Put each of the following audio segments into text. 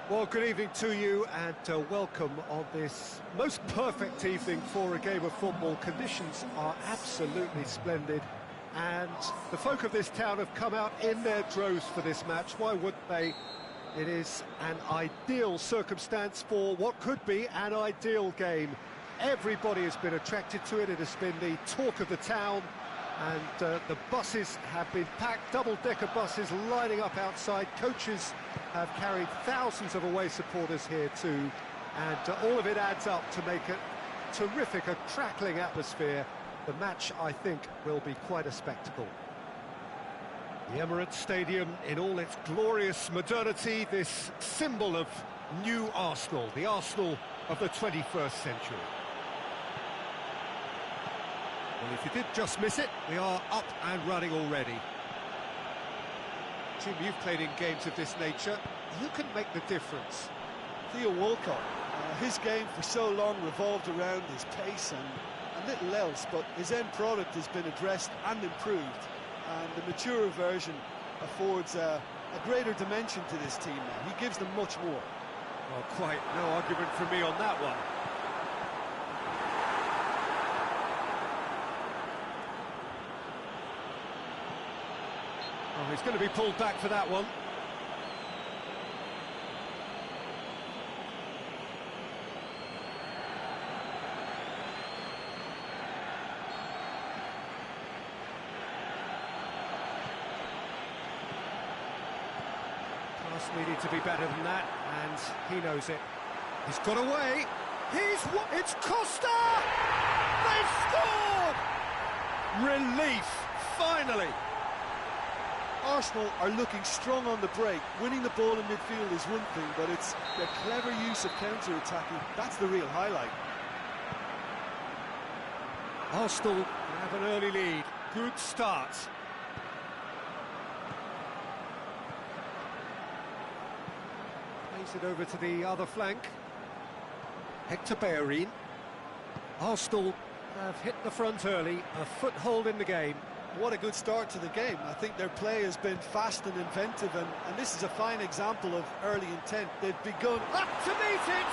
Well, good evening to you and welcome on this most perfect evening for a game of football. Conditions are absolutely splendid and the folk of this town have come out in their droves for this match. Why wouldn't they? It is an ideal circumstance for what could be an ideal game. Everybody has been attracted to it. It has been the talk of the town. And the buses have been packed, double-decker buses lining up outside. Coaches have carried thousands of away supporters here too, and all of it adds up to make it terrific, a crackling atmosphere. The match, I think, will be quite a spectacle. The Emirates Stadium in all its glorious modernity, this symbol of new Arsenal, the Arsenal of the 21st century. Well, if you did just miss it, we are up and running already. Tim, you've played in games of this nature. Who can make the difference? Theo Walcott. His game for so long revolved around his pace and little else, but his end product has been addressed and improved, and the mature version affords a greater dimension to this team now. He gives them much more. Well, quite no argument from me on that one. Oh, he's going to be pulled back for that one. Pass needed to be better than that, and he knows it. He's got away. It's Costa! They've scored! Relief, finally. Arsenal are looking strong on the break. Winning the ball in midfield is one thing, but it's the clever use of counter-attacking. That's the real highlight. Arsenal have an early lead. Good start. Plays it over to the other flank. Hector Bellerin. Arsenal have hit the front early, a foothold in the game. What a good start to the game. I think their play has been fast and inventive, and this is a fine example of early intent. They've begun up to meet it!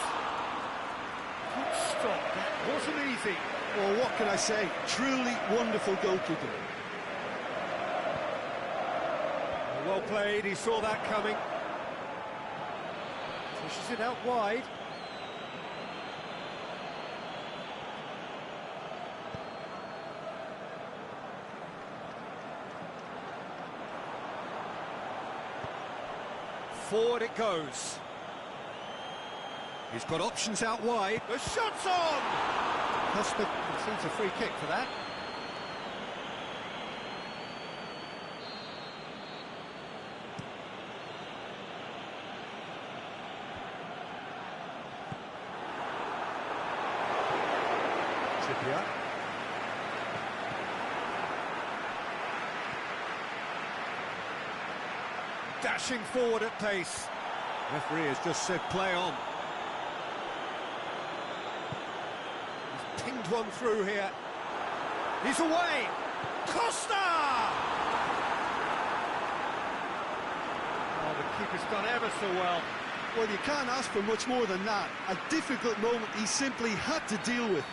Good stop, that wasn't easy. Well, what can I say? Truly wonderful goalkeeping. Well played, he saw that coming. Pushes it out wide. Forward it goes. He's got options out wide. The shot's on! Costa concedes a free kick for that. Trippier. Dashing forward at pace. Referee has just said play on. He's pinged one through here. He's away! Costa! Oh, the keeper's done ever so well. Well, you can't ask for much more than that. A difficult moment he simply had to deal with.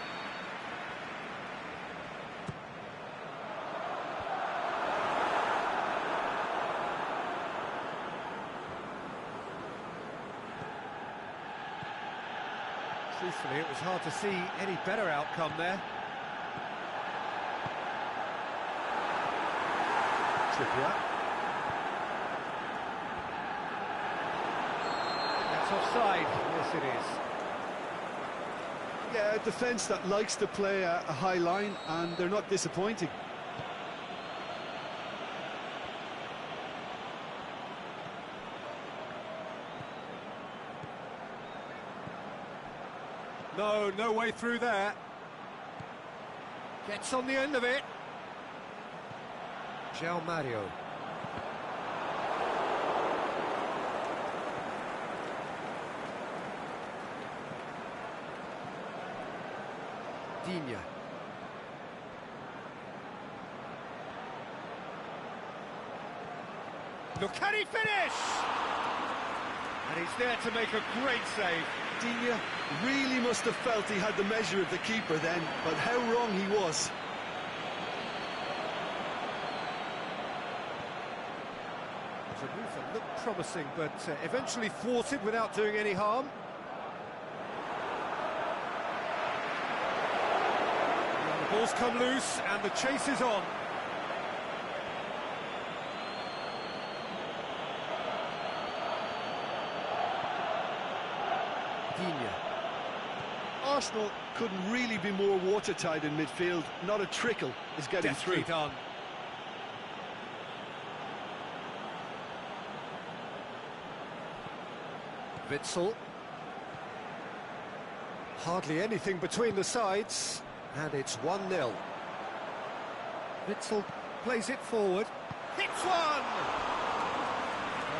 Truthfully, it was hard to see any better outcome there. Trippier. That's offside. Yes, it is. Yeah, a defence that likes to play a high line, and they're not disappointing. No way through there. Gets on the end of it. João Mario. Digne. Look, can he finish? And he's there to make a great save. Digne really must have felt he had the measure of the keeper then, but how wrong he was. The move that looked promising, but eventually thwarted without doing any harm. And the ball's come loose, and the chase is on. Digne. Arsenal couldn't really be more watertight in midfield. Not a trickle is getting Deftly through. done. Witsel. Hardly anything between the sides, and it's 1-0. Witsel plays it forward. Hits one!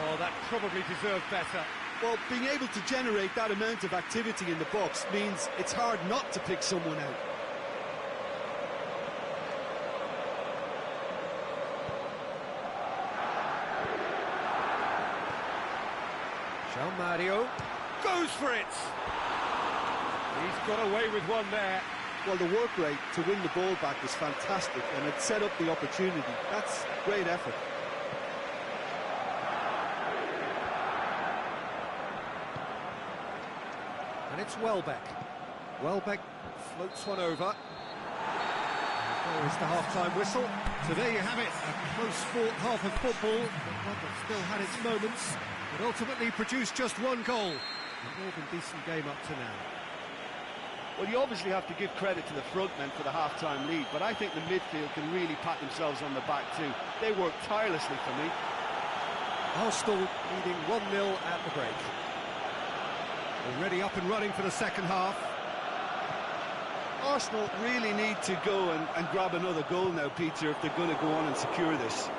Oh, that probably deserved better. Well, being able to generate that amount of activity in the box means it's hard not to pick someone out. João Mario goes for it. He's got away with one there. Well, the work rate to win the ball back was fantastic, and it set up the opportunity. That's great effort. And it's Welbeck. Welbeck floats one over. There is the half-time whistle. So there you have it, a close-fought half of football, but one that still had its moments, but ultimately produced just one goal. A more than decent game up to now. Well, you obviously have to give credit to the front men for the half-time lead, but I think the midfield can really pat themselves on the back too. They worked tirelessly for me. Arsenal leading 1-0 at the break. Already up and running for the second half. Arsenal really need to go and grab another goal now, Peter, if they're going to go on and secure this.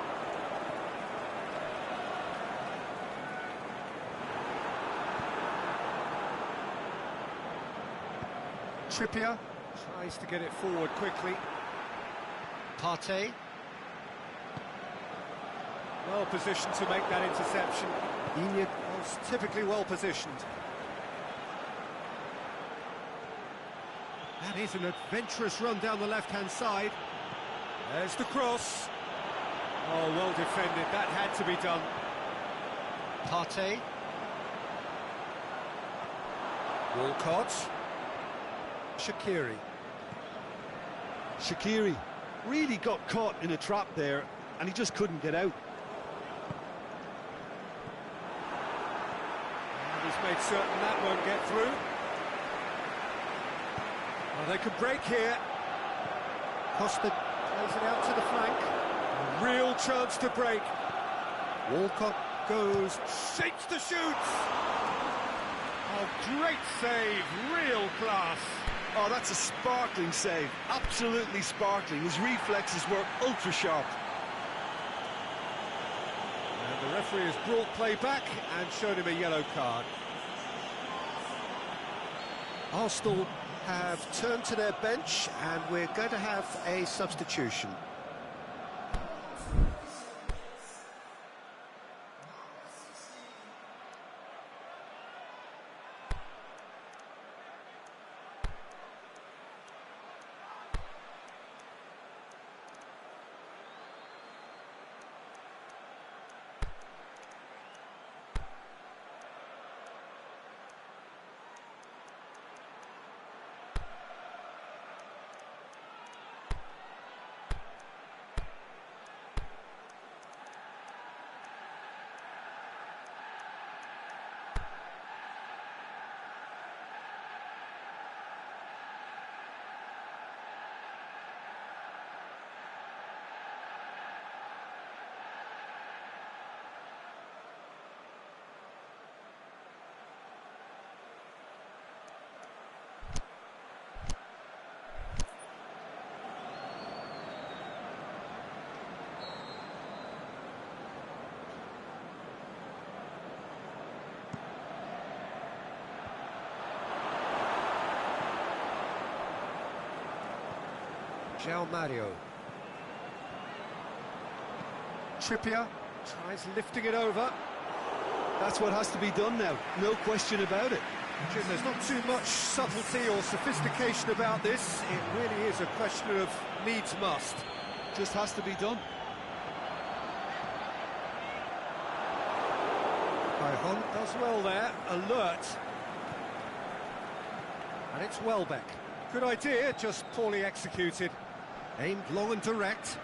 Trippier tries to get it forward quickly. Partey. Well positioned to make that interception. Digne was typically well positioned. That is an adventurous run down the left-hand side. There's the cross. Oh, well defended. That had to be done. Partey. Walcott. Shaqiri. Shaqiri really got caught in a trap there, and he just couldn't get out. And he's made certain that won't get through. Well, they could break here. Costa plays it out to the flank. A real chance to break. Walcott goes, shakes the shoots. Oh, great save, real class. Oh, that's a sparkling save, absolutely sparkling. His reflexes were ultra sharp. And the referee has brought play back and shown him a yellow card. Arsenal have turned to their bench, and we're going to have a substitution. João Mario. Trippier tries lifting it over. That's what has to be done now, no question about it. Jim, there's not too much subtlety or sophistication about this. It really is a question of needs must. Just has to be done. Hunt does well there, alert. And it's Welbeck. Good idea, just poorly executed. Aimed long and direct.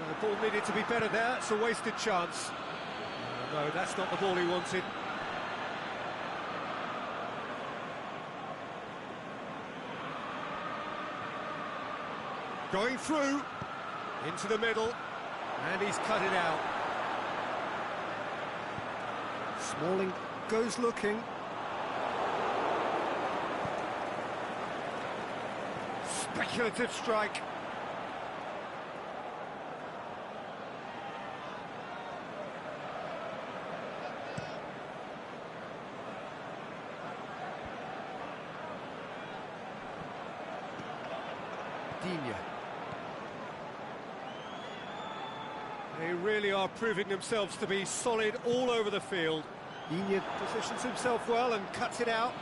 The ball needed to be better there, it's a wasted chance. No, that's not the ball he wanted. Going through, into the middle, and he's cut it out. Smalling goes looking. Speculative strike. Digne. They really are proving themselves to be solid all over the field. Digne positions himself well and cuts it out.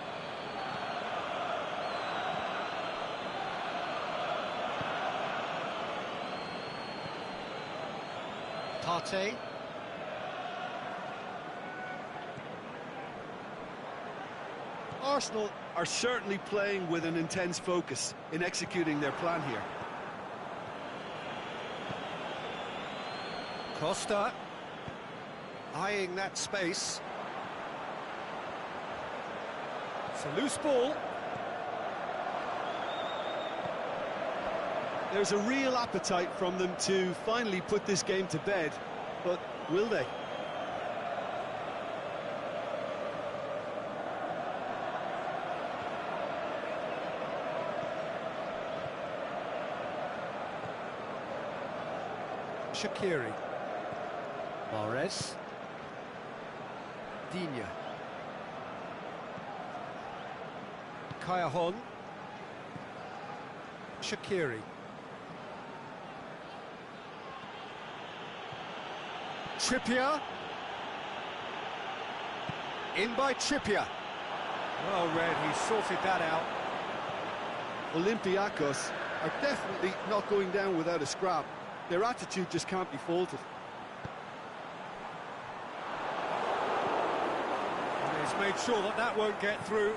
Partey. Arsenal are certainly playing with an intense focus in executing their plan here. Costa eyeing that space. It's a loose ball. There's a real appetite from them to finally put this game to bed, but will they? Shaqiri. Mahrez. Digne. Callejon. Shaqiri. Trippier. In by Trippier. Well read, he sorted that out. Olympiacos are definitely not going down without a scrap. Their attitude just can't be faulted. And he's made sure that that won't get through.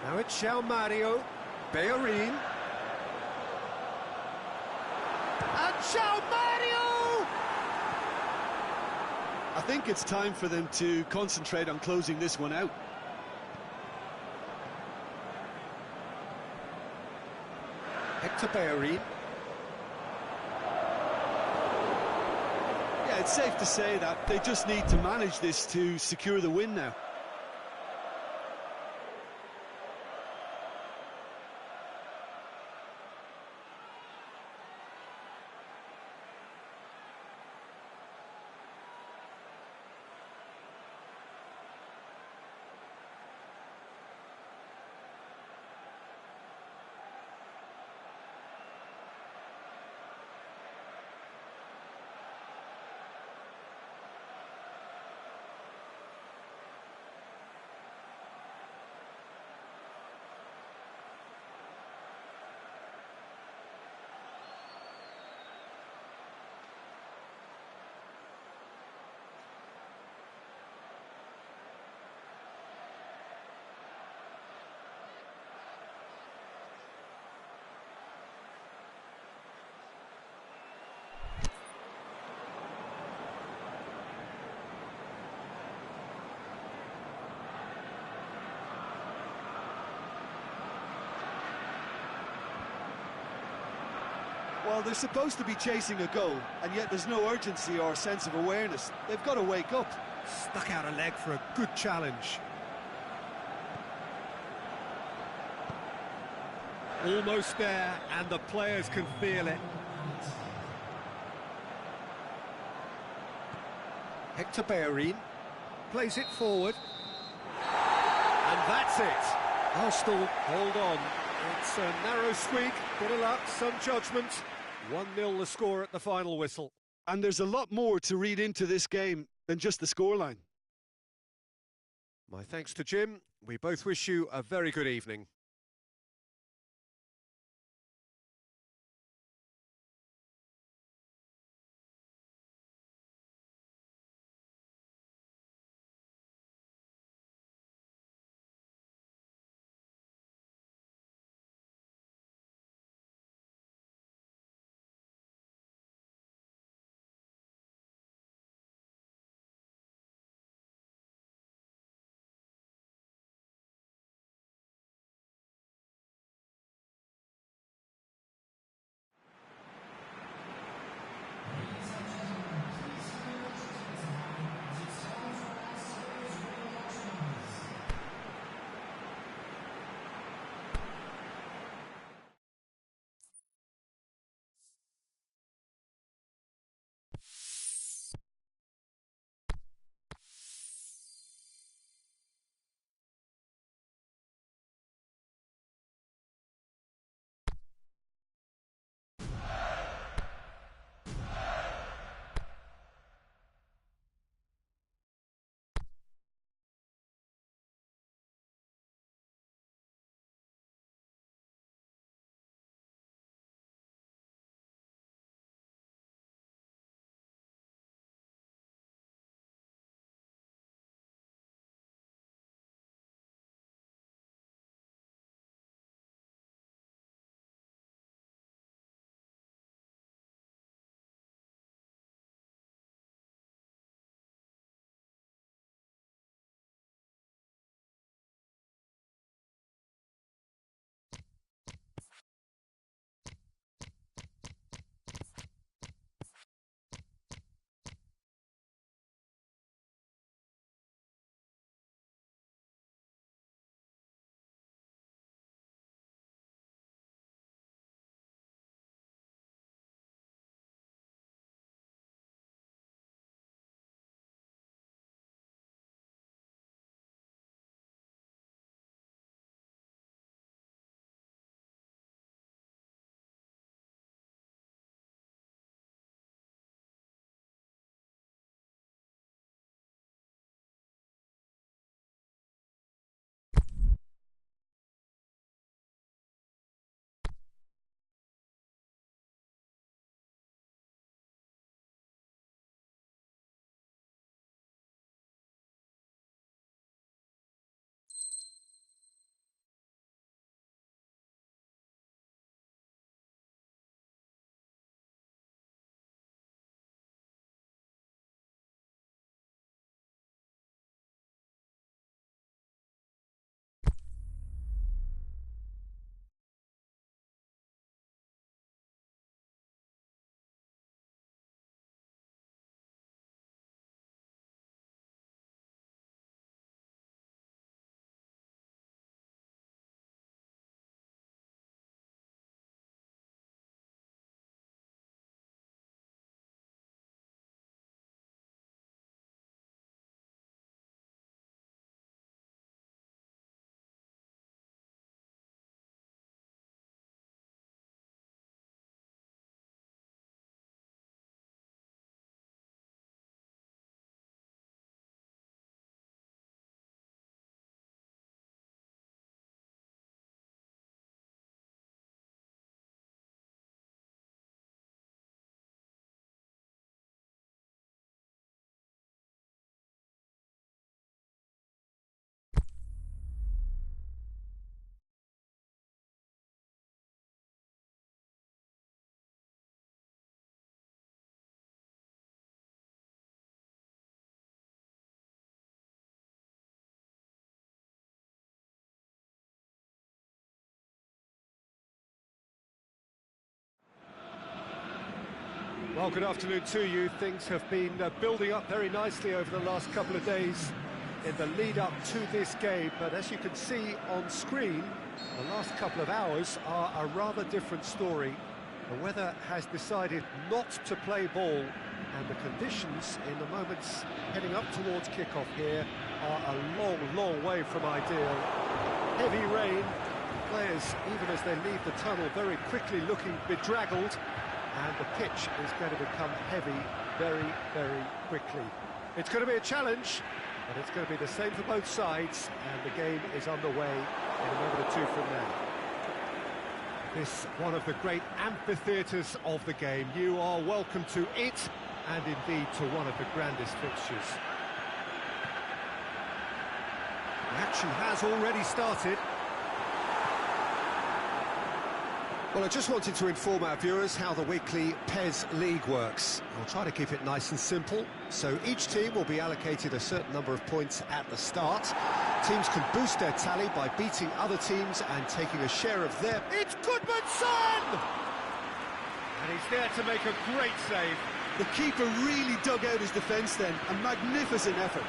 Now it's João Mario. Bellerin. And João Mario! I think it's time for them to concentrate on closing this one out. Hector Bellerin. Yeah, it's safe to say that they just need to manage this to secure the win now. Well, they're supposed to be chasing a goal, and yet there's no urgency or sense of awareness. They've got to wake up. Stuck out a leg for a good challenge. Almost there, and the players can feel it. Hector Bellerin plays it forward. And that's it. Arsenal hold on. It's a narrow squeak, bit of luck, some judgment. 1-0 the score at the final whistle. And there's a lot more to read into this game than just the scoreline. My thanks to Jim. We both wish you a very good evening. Well, good afternoon to you. Things have been building up very nicely over the last couple of days in the lead-up to this game, but as you can see on screen, the last couple of hours are a rather different story. The weather has decided not to play ball, and the conditions in the moments heading up towards kick-off here are a long, long way from ideal. Heavy rain, players, even as they leave the tunnel, very quickly looking bedraggled, and the pitch is going to become heavy very, very quickly. It's going to be a challenge, And it's going to be the same for both sides, and the game is underway in a moment or two from now. This one of the great amphitheatres of the game. You are welcome to it, and indeed to one of the grandest fixtures. The action has already started. Well, I just wanted to inform our viewers how the weekly PES League works. I'll try to keep it nice and simple. So each team will be allocated a certain number of points at the start. Teams can boost their tally by beating other teams and taking a share of their... It's Goodmanson! And he's there to make a great save. The keeper really dug out his defence then. A magnificent effort.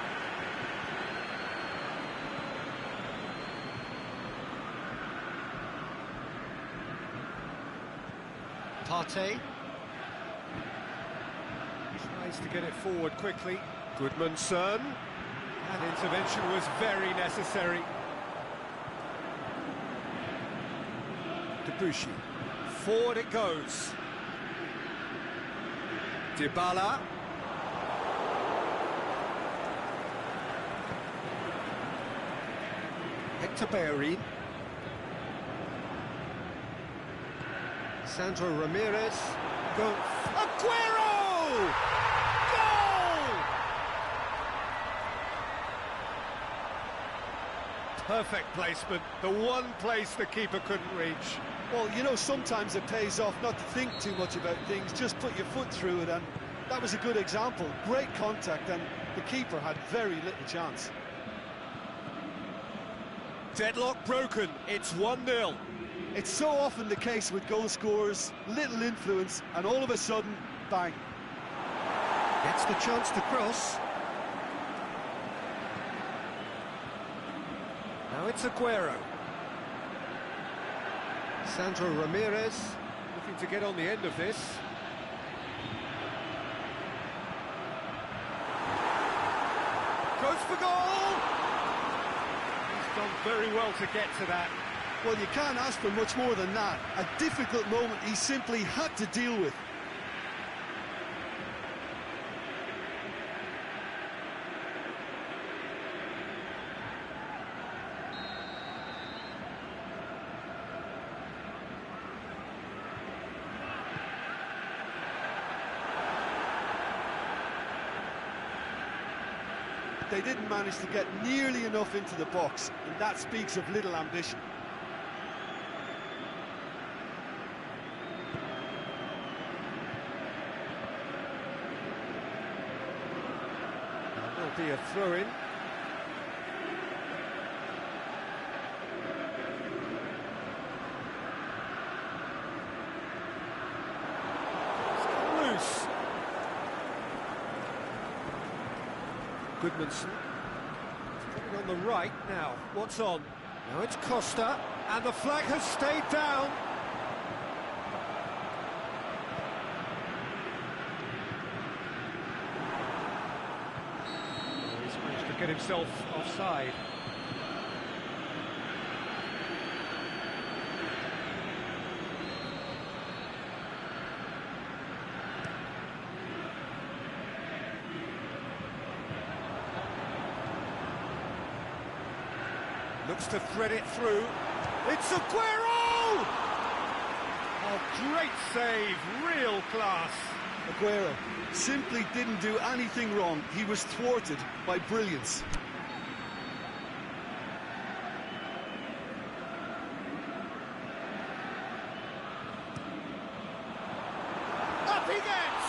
Partey tries to get it forward quickly. Goodmanson. That intervention was very necessary. Debuchy. Forward it goes. Dybala. Hector Bellerin. Sandro Ramirez. Go. Aguero! Goal! Perfect placement. The one place the keeper couldn't reach. Well, you know, sometimes it pays off not to think too much about things, just put your foot through it, and that was a good example. Great contact, and the keeper had very little chance. Deadlock broken. It's 1-0. It's so often the case with goal scorers, little influence, and all of a sudden, bang. Gets the chance to cross. Now it's Aguero. Sandro Ramirez looking to get on the end of this. Goes for goal! He's done very well to get to that. Well, you can't ask for much more than that. A difficult moment he simply had to deal with. They didn't manage to get nearly enough into the box, and that speaks of little ambition. Be a throw-in. Loose. Goodmanson. Coming on the right now. What's on? Now it's Costa, and the flag has stayed down. Get himself offside. Looks to thread it through. It's Aguero! Oh, great save, real class. Aguero simply didn't do anything wrong. He was thwarted by brilliance. Up he gets!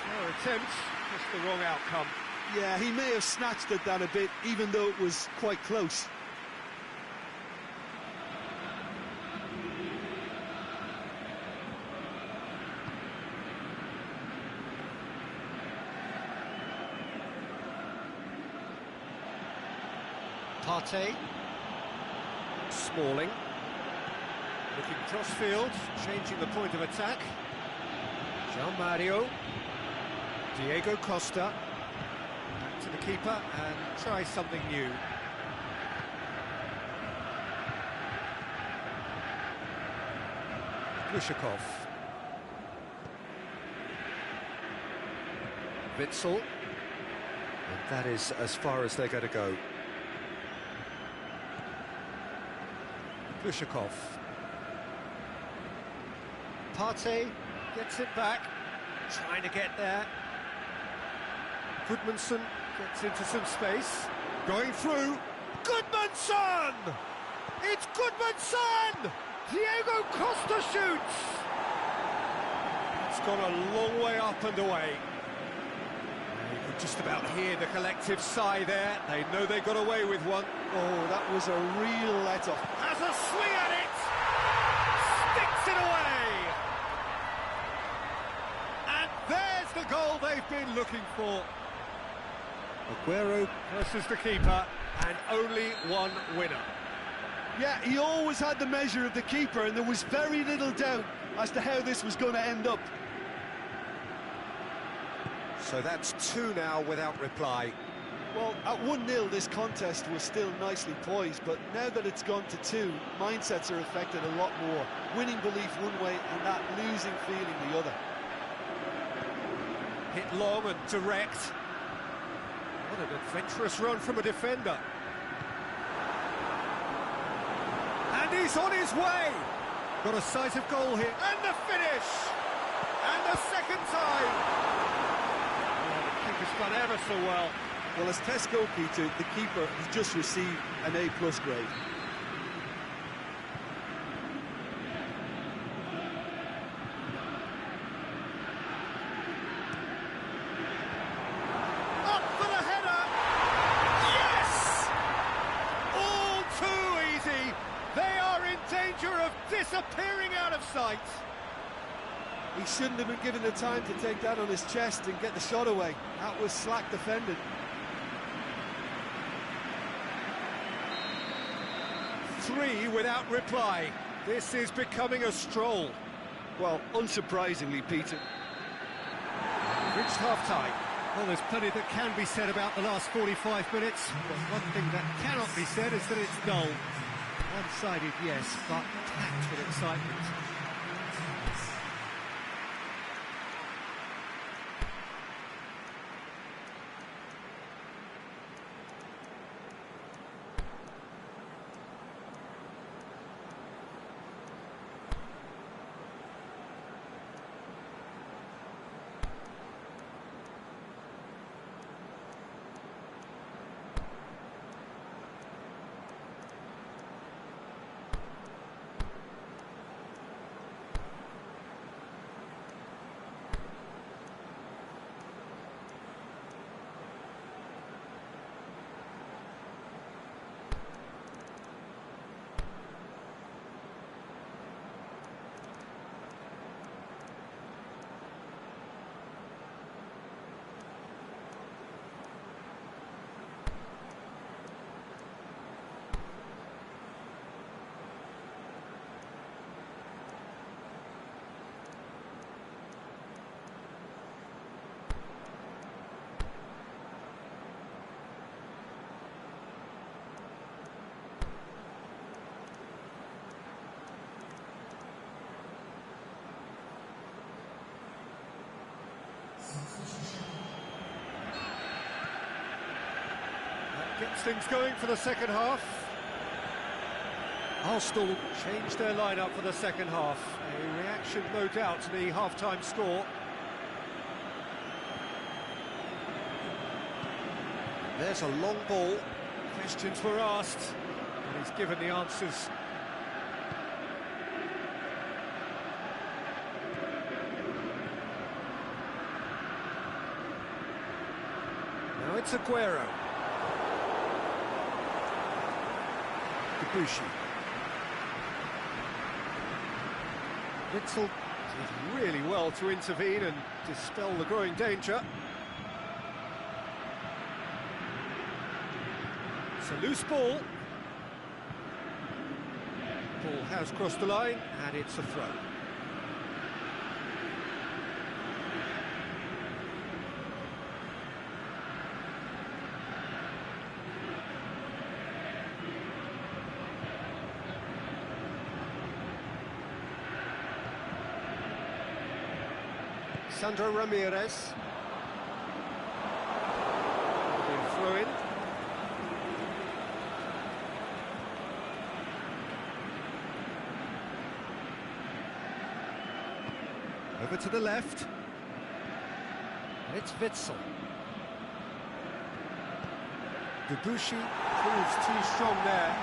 No attempt, just the wrong outcome. Yeah, he may have snatched at that a bit, even though it was quite close. Partey. Smalling. Looking crossfield, changing the point of attack. João Mario. Diego Costa. Back to the keeper and try something new. Glushakov. Witsel. And That is as far as they're going to go. Glushakov. Partey gets it back, trying to get there. Goodmanson gets into some space, going through. Goodmanson! It's Goodmanson! Diego Costa shoots! It's gone a long way up and away. You could just about hear the collective sigh there. They know they got away with one. Oh, that was a real let-off. Has a swing at it! Sticks it away! And there's the goal they've been looking for. Aguero versus the keeper, and only one winner. Yeah, he always had the measure of the keeper, and there was very little doubt as to how this was going to end up. So that's 2 now without reply. Well, at 1-0, this contest was still nicely poised, but now that it's gone to 2, mindsets are affected a lot more. Winning belief one way and that losing feeling the other. Hit long and direct. What an adventurous run from a defender. And he's on his way. Got a sight of goal here. And the finish! And the second time! Oh, the keeper's done ever so well. Well, as test goalkeeper, the keeper has just received an A+ grade. Up for the header! Yes! All too easy. They are in danger of disappearing out of sight. He shouldn't have been given the time to take that on his chest and get the shot away. That was slack defending. 3 without reply. This is becoming a stroll. Well, unsurprisingly, Peter. Reached half-time. Well, there's plenty that can be said about the last 45 minutes, but one thing that cannot be said is that it's dull. One-sided, yes, but packed with excitement. That gets things going for the second half. Arsenal changed their lineup for the second half. A reaction, no doubt, to the half-time score. There's a long ball. Questions were asked, and he's given the answers. Now it's Aguero. Debussy. Witzel did really well to intervene and dispel the growing danger. It's a loose ball. Ball has crossed the line, and it's a throw. Sandro Ramirez. throw-in. Over to the left. It's Witsel. Debuchy proves too strong there.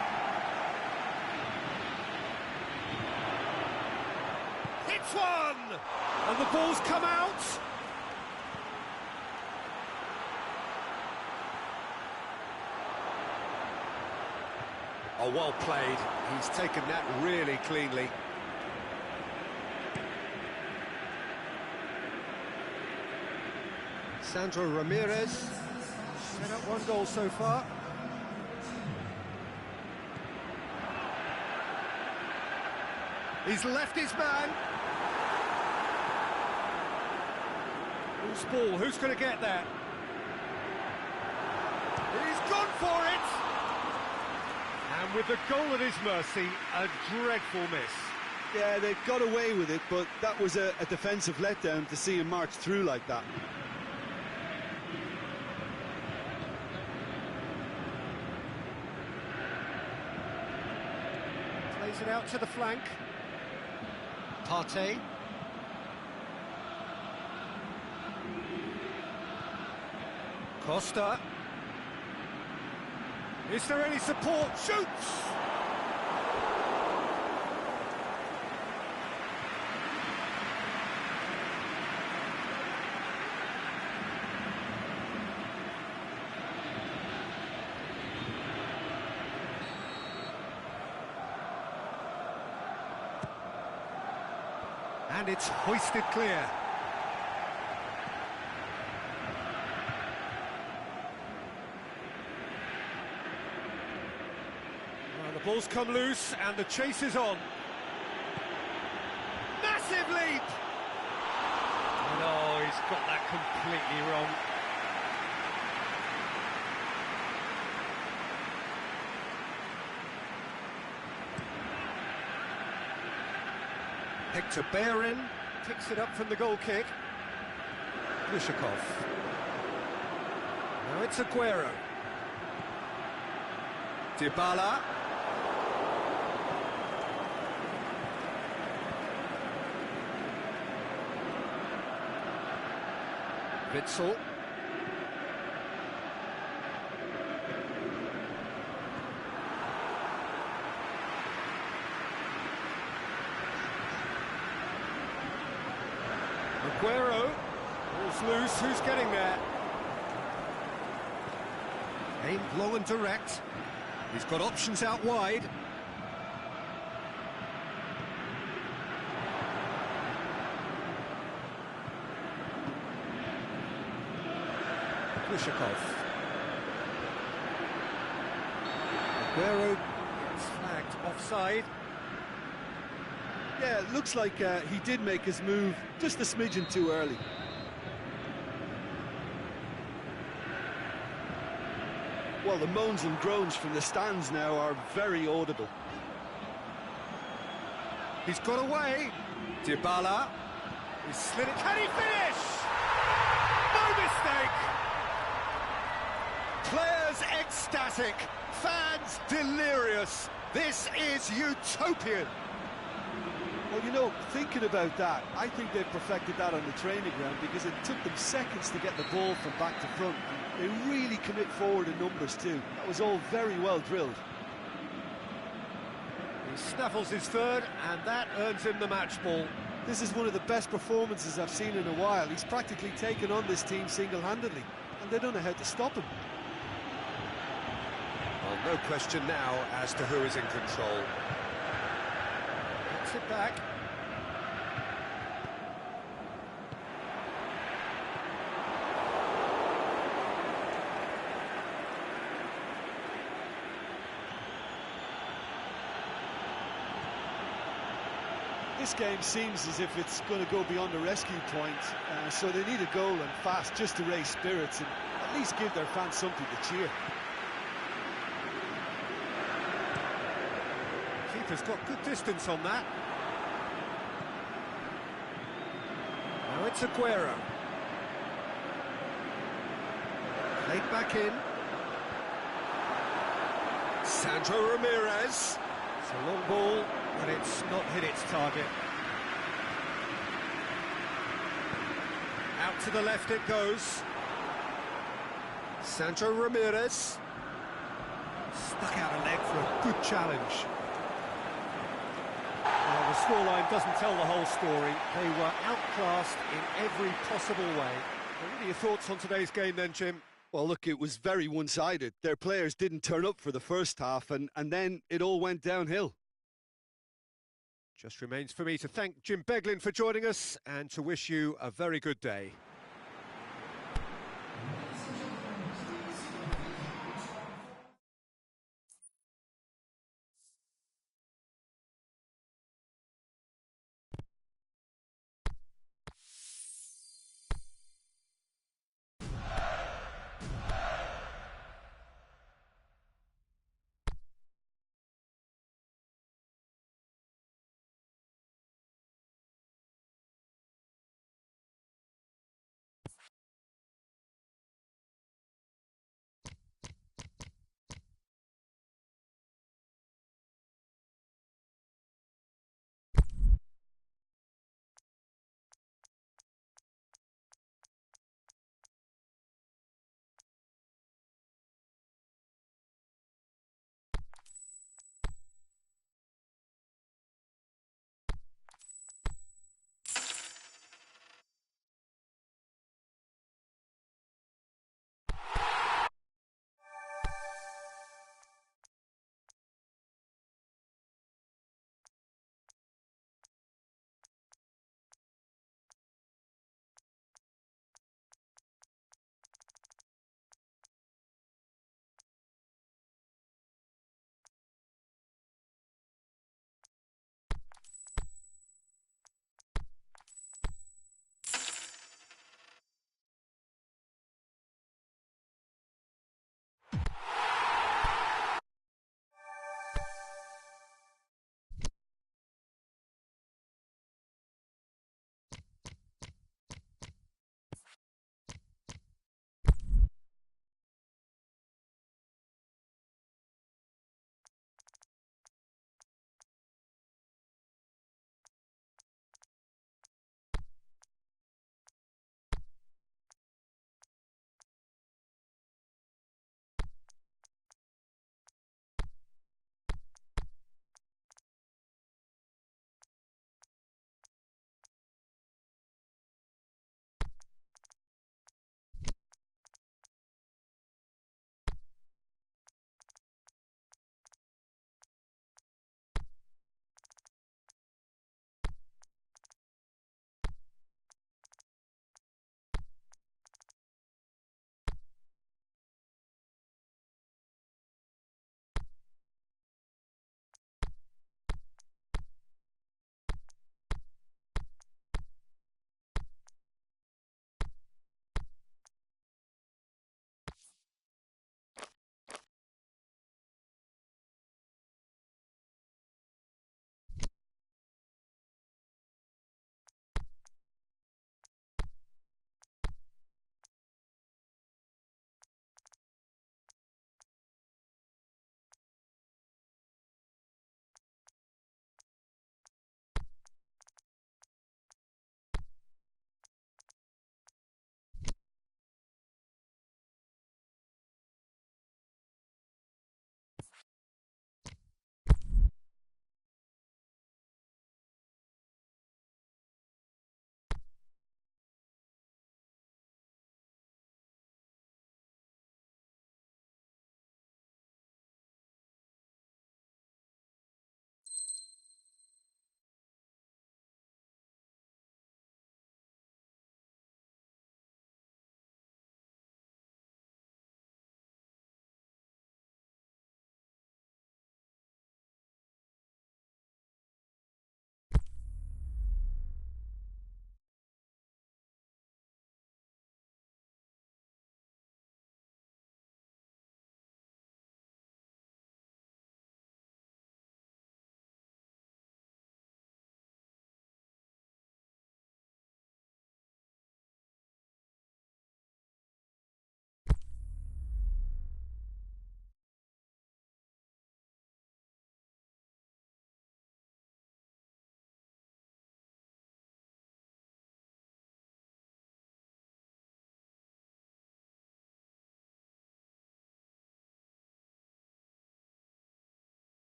Hits one! And the ball's come out. Oh, well played. He's taken that really cleanly. Sandro Ramirez set up one goal so far. He's left his man. Who's ball? Who's going to get that? He's gone for it! And with the goal at his mercy, a dreadful miss. Yeah, they got away with it, but that was a defensive letdown to see him march through like that. Plays it out to the flank. Partey. Costa. Is there any support? Shoots! And it's hoisted clear. Well, the ball's come loose and the chase is on. Massive leap! No, he's got that completely wrong. Hector Bellerin picks it up from the goal kick. Glushakov. Now it's Aguero. Dybala. Witsel. Aguero, ball's loose, who's getting there? Aimed low and direct. He's got options out wide. Glushakov. Aguero gets flagged offside. Yeah, it looks like he did make his move just a smidgen too early. Well, the moans and groans from the stands now are very audible. He's got away. Dybala. He's slid it. Can he finish? No mistake. Players ecstatic. Fans delirious. This is utopian. Well, you know, thinking about that, I think they've perfected that on the training ground because it took them seconds to get the ball from back to front. And they really commit forward in numbers too. That was all very well drilled. He snaffles his third, and that earns him the match ball. This is one of the best performances I've seen in a while. He's practically taken on this team single-handedly, and they don't know how to stop him. Well, no question now as to who is in control. Gets it back. This game seems as if it's going to go beyond the rescue point, so they need a goal and fast just to raise spirits and at least give their fans something to cheer. Keeper's got good distance on that. Now it's Aguero. Played back in. Sandro Ramirez. It's a long ball, and it's not hit its target. Out to the left it goes. Sandro Ramirez. Stuck out a leg for a good challenge. Well, the scoreline doesn't tell the whole story. They were outclassed in every possible way. What are your thoughts on today's game then, Jim? Well, look, it was very one-sided. Their players didn't turn up for the first half, and then it all went downhill. Just remains for me to thank Jim Beglin for joining us and to wish you a very good day.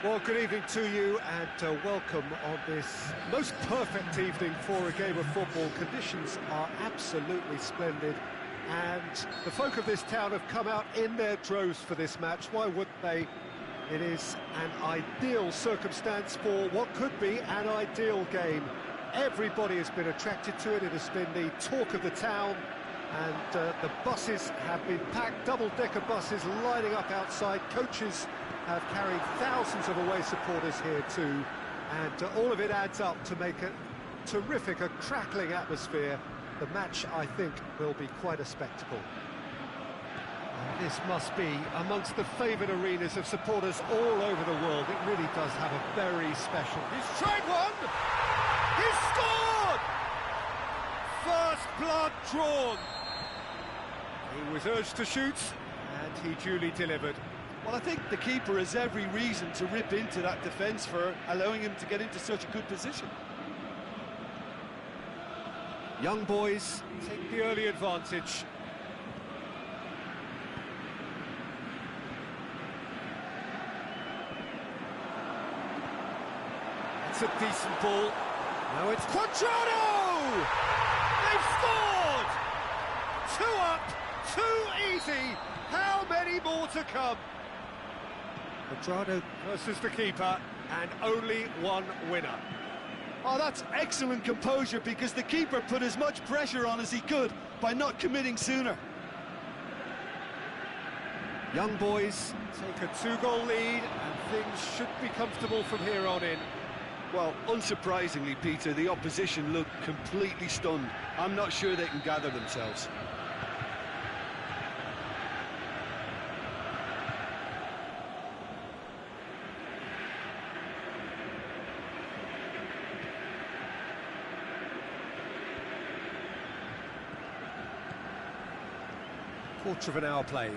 Well, good evening to you and welcome on this most perfect evening for a game of football. Conditions are absolutely splendid and the folk of this town have come out in their droves for this match. Why wouldn't they? It is an ideal circumstance for what could be an ideal game. Everybody has been attracted to it. It has been the talk of the town, and the buses have been packed, double-decker buses lining up outside. Coaches have carried thousands of away supporters here too, and all of it adds up to make a terrific, a crackling atmosphere. The match, I think, will be quite a spectacle. And this must be amongst the favoured arenas of supporters all over the world. It really does have a very special... He's tried one! He's scored! First blood drawn. He was urged to shoot, and he duly delivered. Well, I think the keeper has every reason to rip into that defence for allowing him to get into such a good position. Young boys take the early advantage. It's a decent ball. Now it's Cuadrado! They've scored! 2 up, 2 easy. How many more to come? Cuadrado versus the keeper, and only one winner. Oh, that's excellent composure, because the keeper put as much pressure on as he could by not committing sooner. Young boys take a 2-goal lead, and things should be comfortable from here on in. Well, unsurprisingly, Peter, the opposition look completely stunned. I'm not sure they can gather themselves. Quarter of an hour played.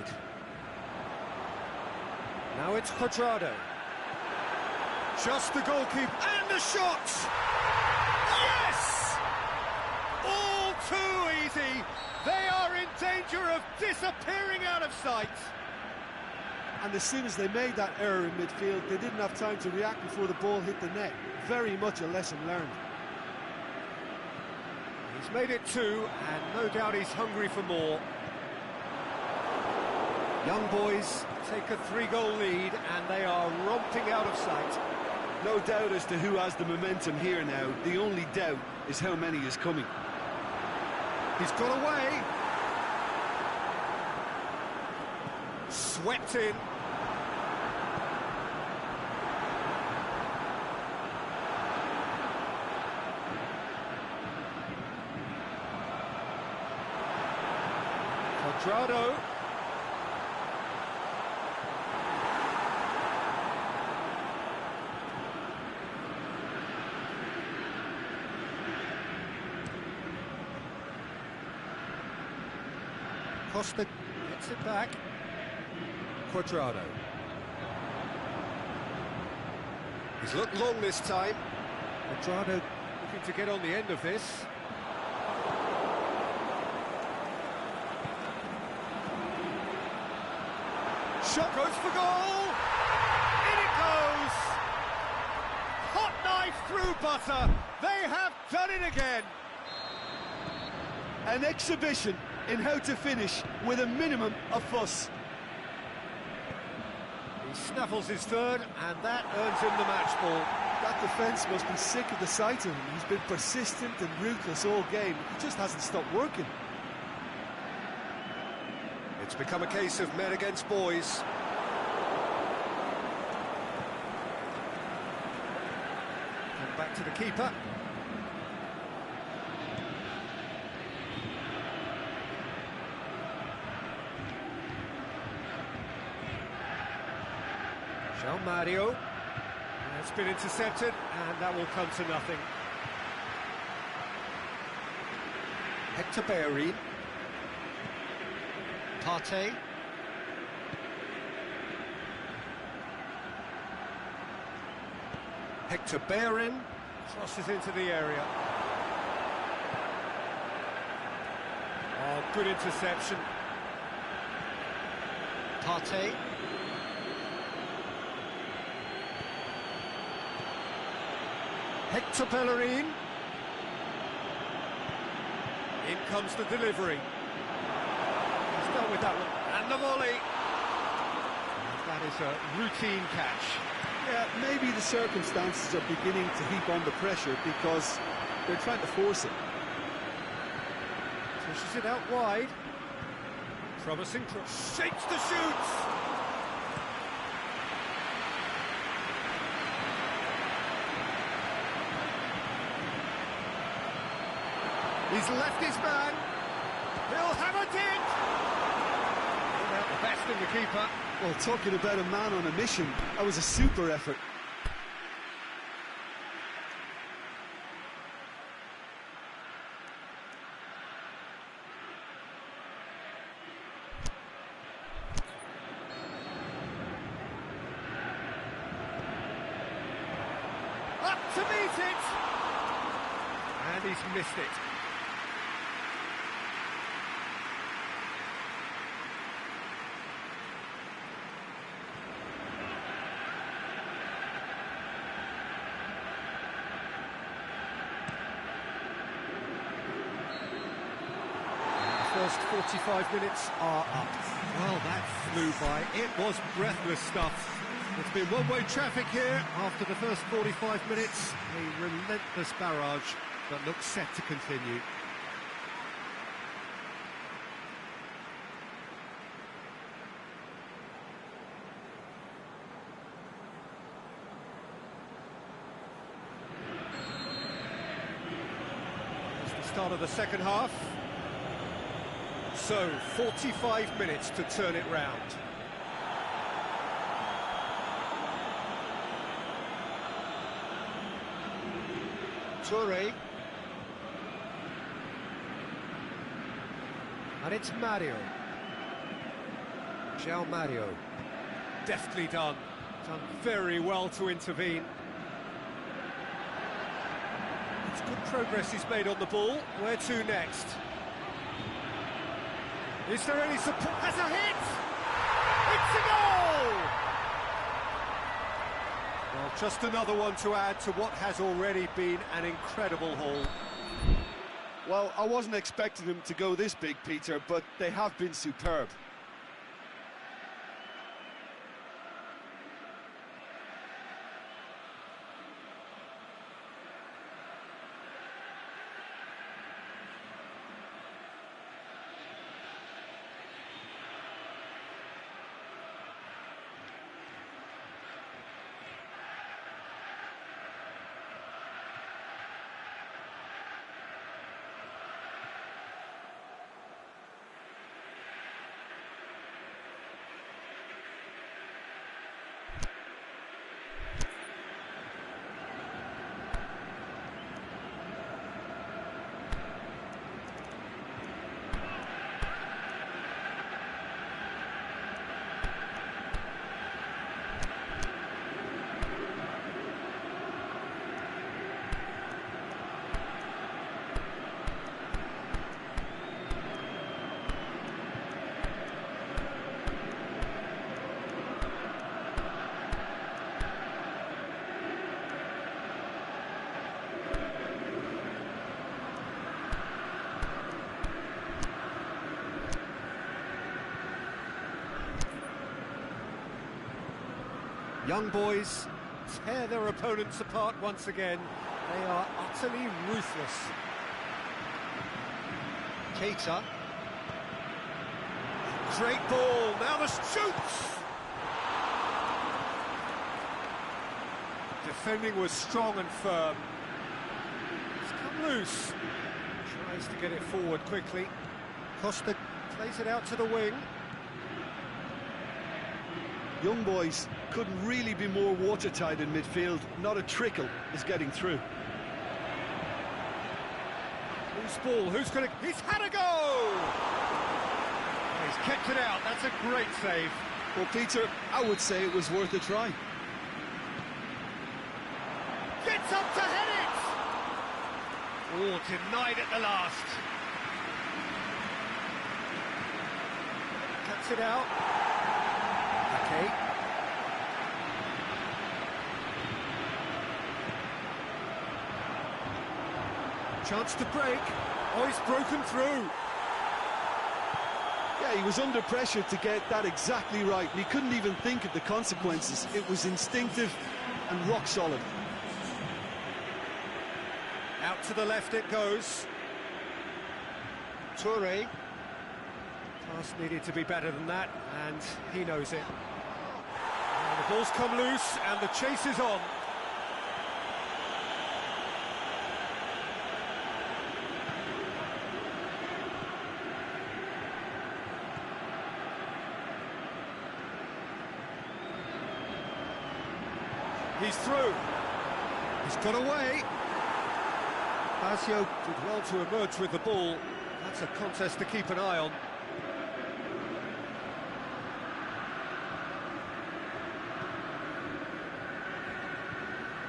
Now it's Cuadrado. Just the goalkeeper, and the shot! Yes! All too easy. They are in danger of disappearing out of sight. And as soon as they made that error in midfield, they didn't have time to react before the ball hit the net. Very much a lesson learned. He's made it 2, and no doubt he's hungry for more. Young boys take a 3-goal lead, and they are romping out of sight. No doubt as to who has the momentum here now. The only doubt is how many is coming. He's got away. Swept in. Cuadrado. Costa gets it back. Cuadrado. He's looked long this time. Cuadrado looking to get on the end of this. Shot goes for goal! In it goes! Hot knife through butter! They have done it again! An exhibition in how to finish with a minimum of fuss. He snaffles his third, and that earns him the match ball. That defence must be sick of the sight of him. He's been persistent and ruthless all game. He just hasn't stopped working. It's become a case of men against boys. And back to the keeper. João Mario. It's been intercepted, and that will come to nothing. Hector Bellerin. Partey. Hector Bellerin crosses into the area. Oh, good interception. Partey. Hector Bellerin. In comes the delivery. He's dealt with that one. And the volley. That is a routine catch. Yeah, maybe the circumstances are beginning to heap on the pressure because they're trying to force it. Pushes it out wide. Promising cross. Shapes to shoot. He's left his man. He'll have it in. Without the best in the keeper. Well, talking about a man on a mission, that was a super effort. Up to meet it. And he's missed it. First 45 minutes are up. Well, that flew by. It was breathless stuff. It's been one-way traffic here after the first 45 minutes. A relentless barrage that looks set to continue. It's the start of the second half. So, 45 minutes to turn it round. Toure. And it's Mario. João Mario. Deftly done. Done very well to intervene. It's good progress he's made on the ball. Where to next? Is there any support? Has a hit! It's a goal! Well, just another one to add to what has already been an incredible haul. Well, I wasn't expecting them to go this big, Peter, but they have been superb. Young boys tear their opponents apart once again. They are utterly ruthless. Keita. Great ball, now the shoots! Defending was strong and firm. It's come loose. Tries to get it forward quickly. Costa plays it out to the wing. Young boys couldn't really be more watertight in midfield. Not a trickle is getting through. Loose ball, who's going to... He's had a go! He's kept it out, that's a great save. Well, Peter, I would say it was worth a try. Gets up to head it! Oh, denied at the last. Cuts it out. Okay. Chance to break. Oh, he's broken through. Yeah, he was under pressure to get that exactly right, and he couldn't even think of the consequences. It was instinctive and rock solid. Out to the left it goes. Toure. Pass needed to be better than that, and he knows it. And the ball's come loose, and the chase is on. He's through. He's got away. Lazio did well to emerge with the ball. That's a contest to keep an eye on.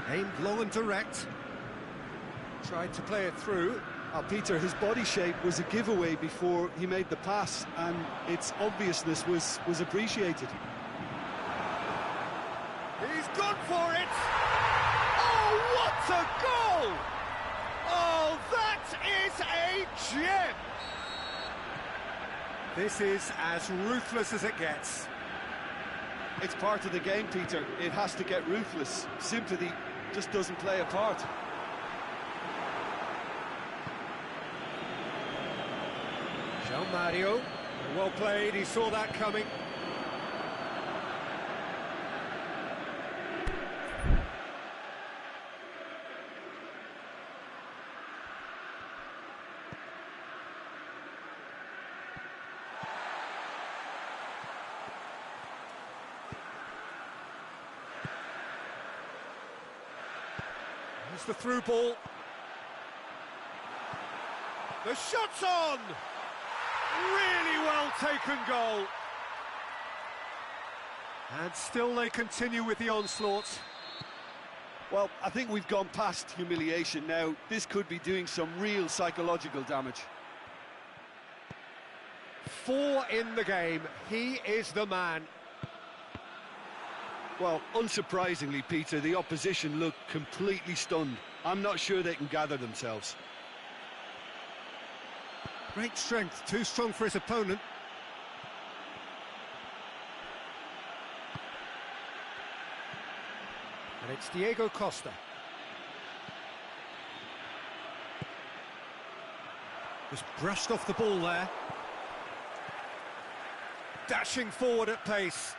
Aimed low and direct. Tried to play it through. Peter, his body shape was a giveaway before he made the pass, and its obviousness was appreciated. He's gone for it! Oh, what a goal! Oh, that is a gem! This is as ruthless as it gets. It's part of the game, Peter. It has to get ruthless. Sympathy just doesn't play a part. João Mario, well played, he saw that coming. Here's the through ball. The shot's on! Really well taken goal. And still they continue with the onslaught. Well, I think we've gone past humiliation now. This could be doing some real psychological damage. 4 in the game. He is the man. Well, unsurprisingly, Peter, the opposition look completely stunned. I'm not sure they can gather themselves. Great strength, too strong for his opponent. And it's Diego Costa. Just brushed off the ball there. Dashing forward at pace.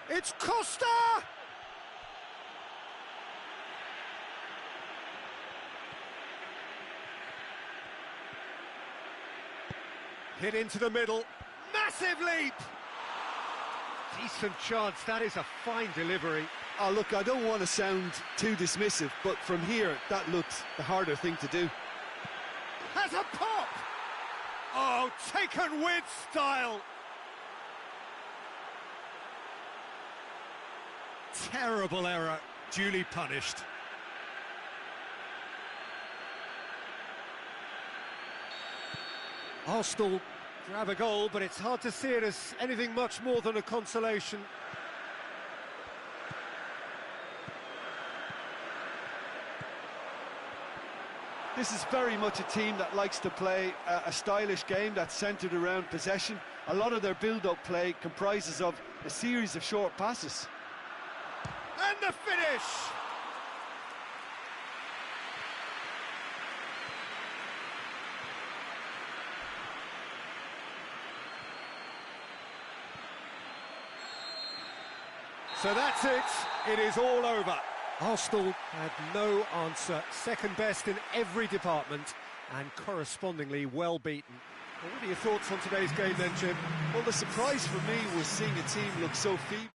It's Costa! Hit into the middle. Massive leap! Decent chance, that is a fine delivery. Oh, look, I don't want to sound too dismissive, but from here, that looked the harder thing to do. Has a pop! Oh, taken with style! Terrible error, duly punished. Arsenal grab a goal, but it's hard to see it as anything much more than a consolation. This is very much a team that likes to play a stylish game that's centred around possession. A lot of their build-up play comprises of a series of short passes. And the finish! So that's it, it is all over. Arsenal had no answer, second best in every department and correspondingly well beaten. What are your thoughts on today's game then, Jim? Well, the surprise for me was seeing a team look so feeble.